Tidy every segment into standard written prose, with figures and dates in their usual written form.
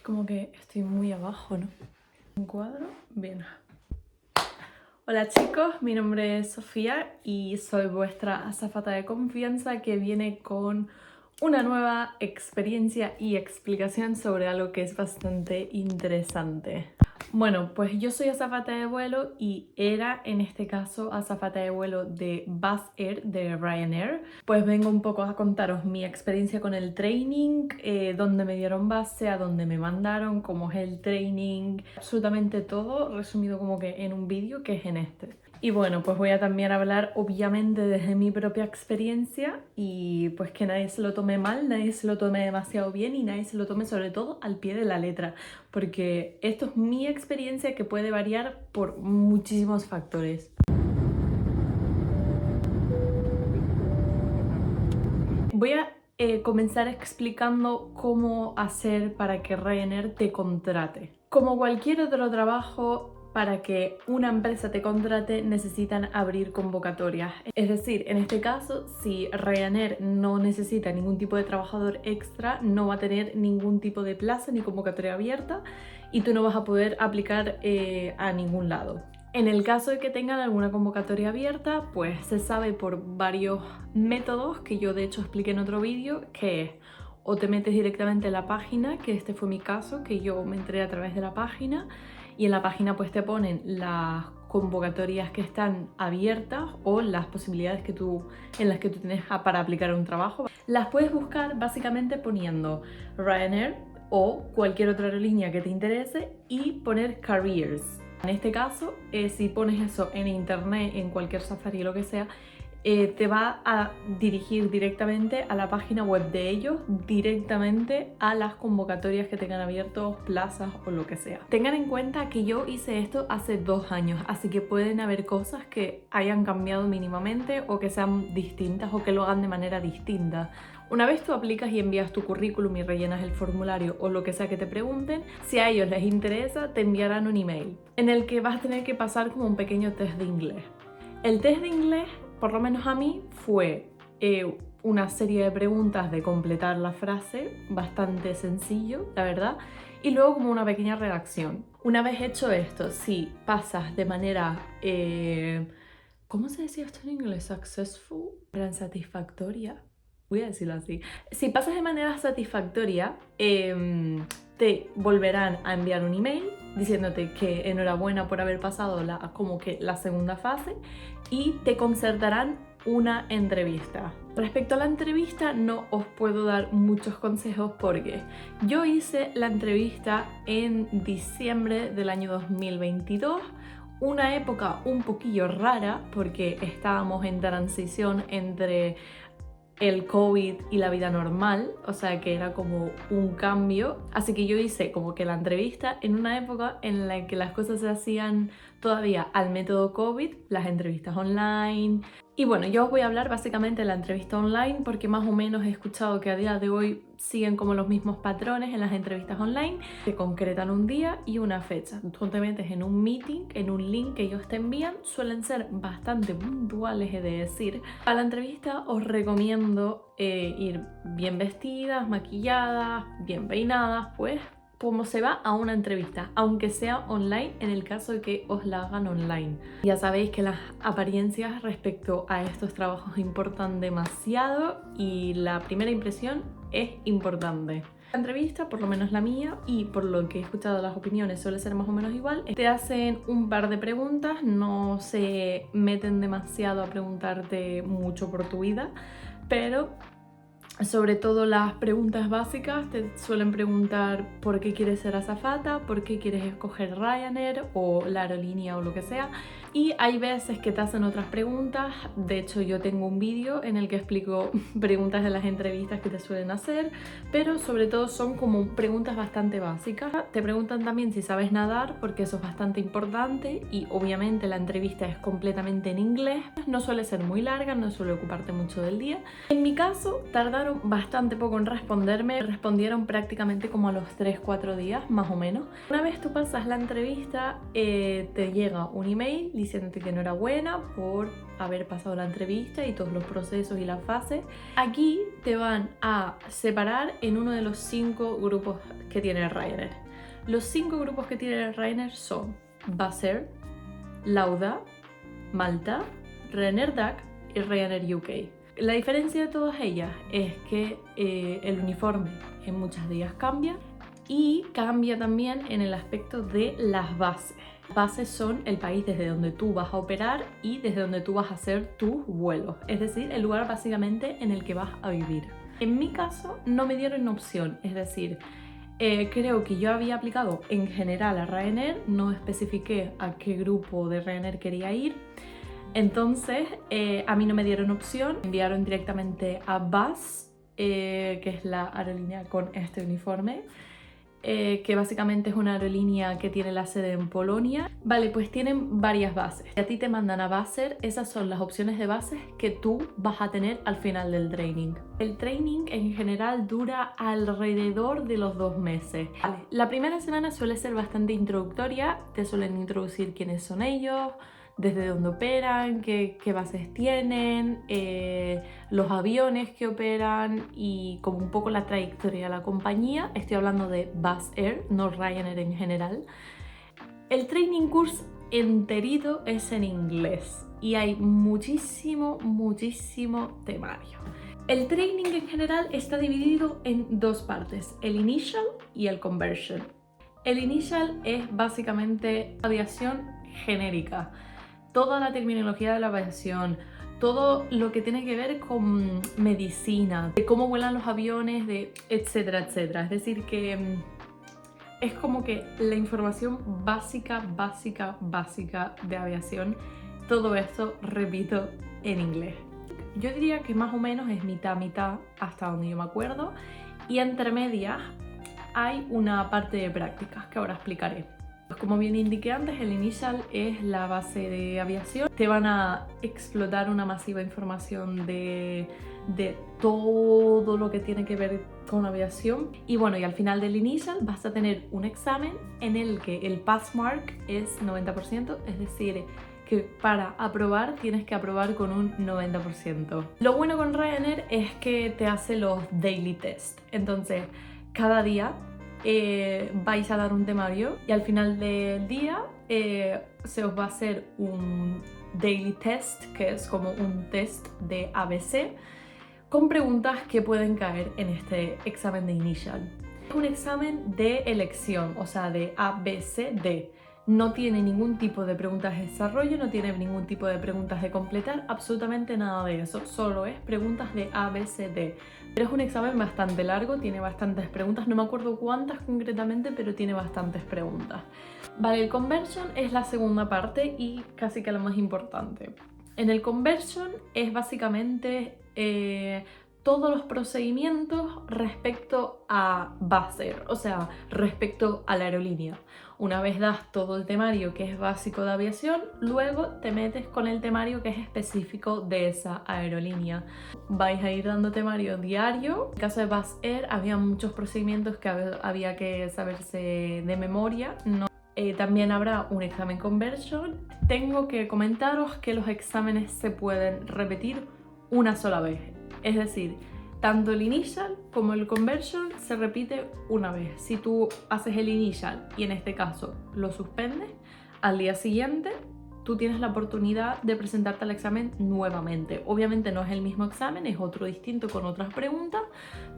Como que estoy muy abajo, ¿no? Un cuadro, bien. Hola chicos, mi nombre es Sofía y soy vuestra azafata de confianza que viene con una nueva experiencia y explicación sobre algo que es bastante interesante. Bueno, pues yo soy azafata de vuelo y era en este caso azafata de vuelo de Buzz Air, de Ryanair. Pues vengo un poco a contaros mi experiencia con el training, dónde me dieron base, a dónde me mandaron, cómo es el training, absolutamente todo resumido como que en un vídeo que es en este. Y bueno, pues voy a también hablar obviamente desde mi propia experiencia y pues que nadie se lo tome mal, nadie se lo tome demasiado bien y nadie se lo tome sobre todo al pie de la letra, porque esto es mi experiencia que puede variar por muchísimos factores. Voy a comenzar explicando cómo hacer para que Ryanair te contrate. Como cualquier otro trabajo, para que una empresa te contrate necesitan abrir convocatorias. Es decir, en este caso, si Ryanair no necesita ningún tipo de trabajador extra, no va a tener ningún tipo de plaza ni convocatoria abierta y tú no vas a poder aplicar a ningún lado. En el caso de que tengan alguna convocatoria abierta, pues se sabe por varios métodos que yo de hecho expliqué en otro vídeo, que es o te metes directamente en la página, que este fue mi caso, que yo me entré a través de la página y en la página pues te ponen las convocatorias que están abiertas o las posibilidades en las que tú tienes para aplicar un trabajo. Las puedes buscar básicamente poniendo Ryanair o cualquier otra aerolínea que te interese y poner careers. En este caso, si pones eso en internet, en cualquier Safari o lo que sea, te va a dirigir directamente a la página web de ellos, directamente a las convocatorias que tengan abiertos, plazas o lo que sea. Tengan en cuenta que yo hice esto hace 2 años, así que pueden haber cosas que hayan cambiado mínimamente o que sean distintas o que lo hagan de manera distinta. Una vez tú aplicas y envías tu currículum y rellenas el formulario o lo que sea que te pregunten, si a ellos les interesa, te enviarán un email en el que vas a tener que pasar como un pequeño test de inglés. El test de inglés, por lo menos a mí, fue una serie de preguntas de completar la frase, bastante sencillo, la verdad, y luego como una pequeña redacción. Una vez hecho esto, si pasas de manera... ¿cómo se decía esto en inglés? Successful, era satisfactoria. Voy a decirlo así. Si pasas de manera satisfactoria, te volverán a enviar un email diciéndote que enhorabuena por haber pasado como que la segunda fase y te concertarán una entrevista. Respecto a la entrevista no os puedo dar muchos consejos porque yo hice la entrevista en diciembre del año 2022, una época un poquillo rara porque estábamos en transición entre el COVID y la vida normal, o sea que era como un cambio, así que yo hice como que la entrevista en una época en la que las cosas se hacían todavía al método COVID, las entrevistas online. Y bueno, yo os voy a hablar básicamente de la entrevista online porque más o menos he escuchado que a día de hoy siguen como los mismos patrones en las entrevistas online, que concretan un día y una fecha. Tú te metes en un meeting, en un link que ellos te envían, suelen ser bastante puntuales, he de decir. Para la entrevista os recomiendo ir bien vestidas, maquilladas, bien peinadas, pues como se va a una entrevista, aunque sea online en el caso de que os la hagan online. Ya sabéis que las apariencias respecto a estos trabajos importan demasiado y la primera impresión es importante. La entrevista, por lo menos la mía, y por lo que he escuchado las opiniones suele ser más o menos igual. Te hacen un par de preguntas, no se meten demasiado a preguntarte mucho por tu vida, pero sobre todo las preguntas básicas te suelen preguntar por qué quieres ser azafata, por qué quieres escoger Ryanair o la aerolínea o lo que sea. Y hay veces que te hacen otras preguntas, de hecho yo tengo un vídeo en el que explico preguntas de las entrevistas que te suelen hacer, pero sobre todo son como preguntas bastante básicas. Te preguntan también si sabes nadar, porque eso es bastante importante y obviamente la entrevista es completamente en inglés, no suele ser muy larga, no suele ocuparte mucho del día. En mi caso tardaron bastante poco en responderme, respondieron prácticamente como a los 3-4 días más o menos. Una vez tú pasas la entrevista te llega un email diciéndote que no era buena por haber pasado la entrevista y todos los procesos y las fases. Aquí te van a separar en uno de los 5 grupos que tiene Ryanair. Los 5 grupos que tiene Ryanair son Wizz Air, Lauda, Malta, Ryanair DAC y Ryanair UK. La diferencia de todas ellas es que el uniforme en muchos días cambia y cambia también en el aspecto de las bases. Bases son el país desde donde tú vas a operar y desde donde tú vas a hacer tus vuelos, es decir, el lugar básicamente en el que vas a vivir. En mi caso no me dieron opción, es decir, creo que yo había aplicado en general a Ryanair, no especifiqué a qué grupo de Ryanair quería ir. Entonces a mí no me dieron opción, me enviaron directamente a Wizz, que es la aerolínea con este uniforme, que básicamente es una aerolínea que tiene la sede en Polonia. Vale, pues tienen varias bases. Si a ti te mandan a Wizz Air, esas son las opciones de bases que tú vas a tener al final del training. El training en general dura alrededor de los 2 meses. Vale, la primera semana suele ser bastante introductoria, te suelen introducir quiénes son ellos, desde dónde operan, qué bases tienen, los aviones que operan y como un poco la trayectoria de la compañía. Estoy hablando de Wizz Air, no Ryanair en general. El training course enterito es en inglés y hay muchísimo temario. El training en general está dividido en 2 partes, el initial y el conversion. El initial es básicamente aviación genérica. Toda la terminología de la aviación, todo lo que tiene que ver con medicina, de cómo vuelan los aviones, de etcétera, etcétera. Es decir, que es como que la información básica de aviación, todo esto, repito, en inglés. Yo diría que más o menos es mitad, hasta donde yo me acuerdo, y entre medias hay una parte de prácticas que ahora explicaré. Como bien indiqué antes, el initial es la base de aviación. Te van a explotar una masiva información de todo lo que tiene que ver con aviación. Y bueno, y al final del initial vas a tener un examen en el que el pass mark es 90%, es decir, que para aprobar tienes que aprobar con un 90%. Lo bueno con Ryanair es que te hace los daily test. Entonces, cada día vais a dar un temario y al final del día se os va a hacer un daily test, que es como un test de ABC con preguntas que pueden caer en este examen de initial. Es un examen de elección, o sea, de ABCD. No tiene ningún tipo de preguntas de desarrollo, no tiene ningún tipo de preguntas de completar, absolutamente nada de eso, solo es preguntas de ABCD. Pero es un examen bastante largo, tiene bastantes preguntas, no me acuerdo cuántas concretamente, pero tiene bastantes preguntas. Vale, el conversion es la segunda parte y casi que la más importante. En el conversion es básicamente todos los procedimientos respecto a Wizz Air, o sea, respecto a la aerolínea. Una vez das todo el temario que es básico de aviación, luego te metes con el temario que es específico de esa aerolínea. Vais a ir dando temario diario. En el caso de Wizz Air había muchos procedimientos que había que saberse de memoria. También habrá un examen conversion. Tengo que comentaros que los exámenes se pueden repetir una sola vez. Es decir, tanto el initial como el conversion se repite una vez. Si tú haces el initial y en este caso lo suspendes, al día siguiente tú tienes la oportunidad de presentarte al examen nuevamente. Obviamente no es el mismo examen, es otro distinto con otras preguntas,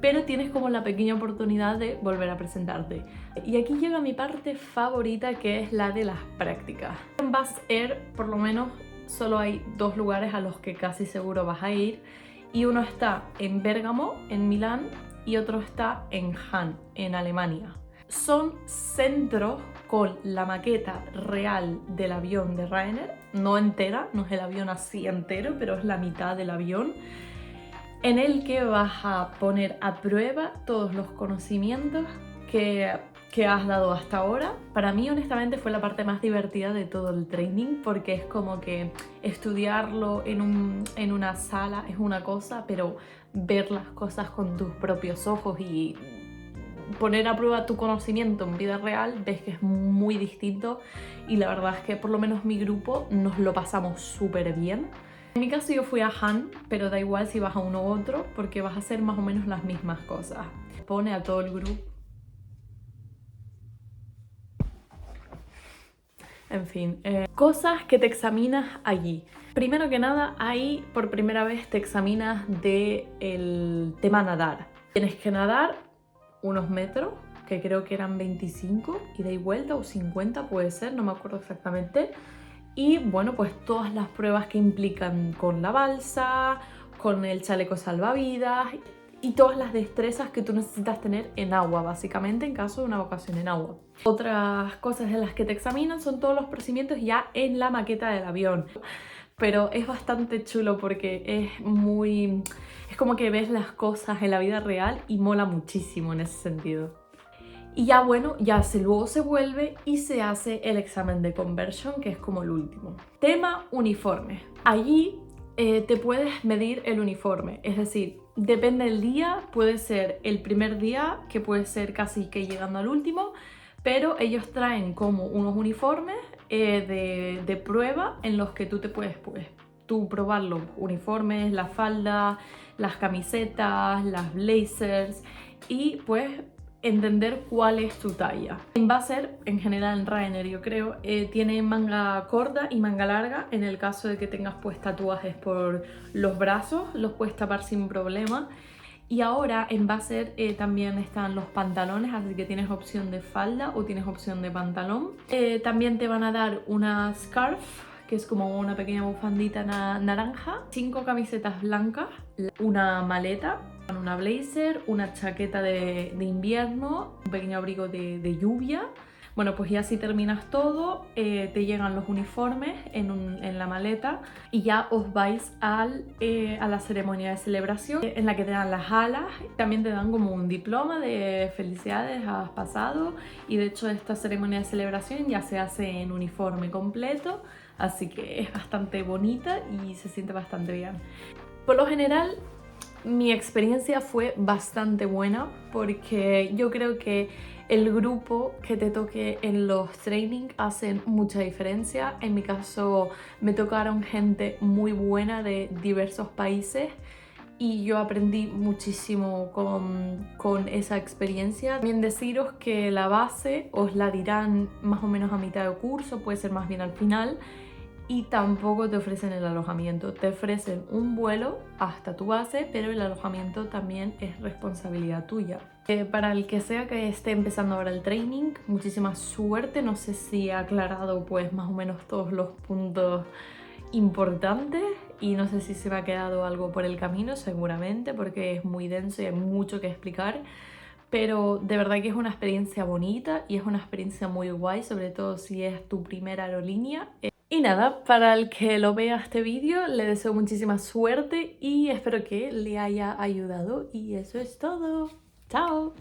pero tienes como la pequeña oportunidad de volver a presentarte. Y aquí llega mi parte favorita, que es la de las prácticas. En Wizz Air, por lo menos, solo hay 2 lugares a los que casi seguro vas a ir. Y uno está en Bérgamo, en Milán, y otro está en Hahn, en Alemania. Son centros con la maqueta real del avión de Ryanair, no entera, no es el avión así entero, pero es la mitad del avión, en el que vas a poner a prueba todos los conocimientos que has dado hasta ahora. Para mí, honestamente, fue la parte más divertida de todo el training, porque es como que estudiarlo en una sala es una cosa, pero ver las cosas con tus propios ojos y poner a prueba tu conocimiento en vida real, ves que es muy distinto y la verdad es que por lo menos mi grupo nos lo pasamos súper bien. En mi caso yo fui a Han, pero da igual si vas a uno u otro porque vas a hacer más o menos las mismas cosas. Pone a todo el grupo. En fin, cosas que te examinas allí. Primero que nada, ahí por primera vez te examinas del tema nadar. Tienes que nadar unos metros, que creo que eran 25, ida y vuelta, o 50 puede ser, no me acuerdo exactamente. Y bueno, pues todas las pruebas que implican con la balsa, con el chaleco salvavidas y todas las destrezas que tú necesitas tener en agua, básicamente en caso de una evacuación en agua. Otras cosas en las que te examinan son todos los procedimientos ya en la maqueta del avión. Pero es bastante chulo porque es como que ves las cosas en la vida real y mola muchísimo en ese sentido. Y ya bueno, luego se vuelve y se hace el examen de conversion, que es como el último. Tema uniforme. Allí te puedes medir el uniforme, es decir, depende del día, puede ser el primer día, que puede ser casi que llegando al último, pero ellos traen como unos uniformes de prueba en los que tú te puedes tú probar los uniformes, la falda, las camisetas, las blazers y pues entender cuál es tu talla. Va a ser, en general en Ryanair yo creo, tiene manga corta y manga larga. En el caso de que tengas pues tatuajes por los brazos, los puedes tapar sin problema. Y ahora en Basser también están los pantalones, así que tienes opción de falda o tienes opción de pantalón. También te van a dar una scarf, que es como una pequeña bufandita naranja, 5 camisetas blancas, una maleta, una blazer, una chaqueta de invierno, un pequeño abrigo de lluvia. Bueno, pues ya si terminas todo, te llegan los uniformes en la maleta y ya os vais a la ceremonia de celebración en la que te dan las alas. También te dan como un diploma de felicidades, has pasado, y de hecho esta ceremonia de celebración ya se hace en uniforme completo, así que es bastante bonita y se siente bastante bien. Por lo general, mi experiencia fue bastante buena porque yo creo que el grupo que te toque en los trainings hacen mucha diferencia. En mi caso me tocaron gente muy buena de diversos países y yo aprendí muchísimo con esa experiencia. También deciros que la base os la dirán más o menos a mitad de curso, puede ser más bien al final. Y tampoco te ofrecen el alojamiento, te ofrecen un vuelo hasta tu base, pero el alojamiento también es responsabilidad tuya. Para el que sea que esté empezando ahora el training, muchísima suerte. No sé si he aclarado pues más o menos todos los puntos importantes y no sé si se me ha quedado algo por el camino, seguramente, porque es muy denso y hay mucho que explicar. Pero de verdad que es una experiencia bonita y es una experiencia muy guay, sobre todo si es tu primera aerolínea. Y nada, para el que lo vea este vídeo, le deseo muchísima suerte y espero que le haya ayudado. Y eso es todo. ¡Chao!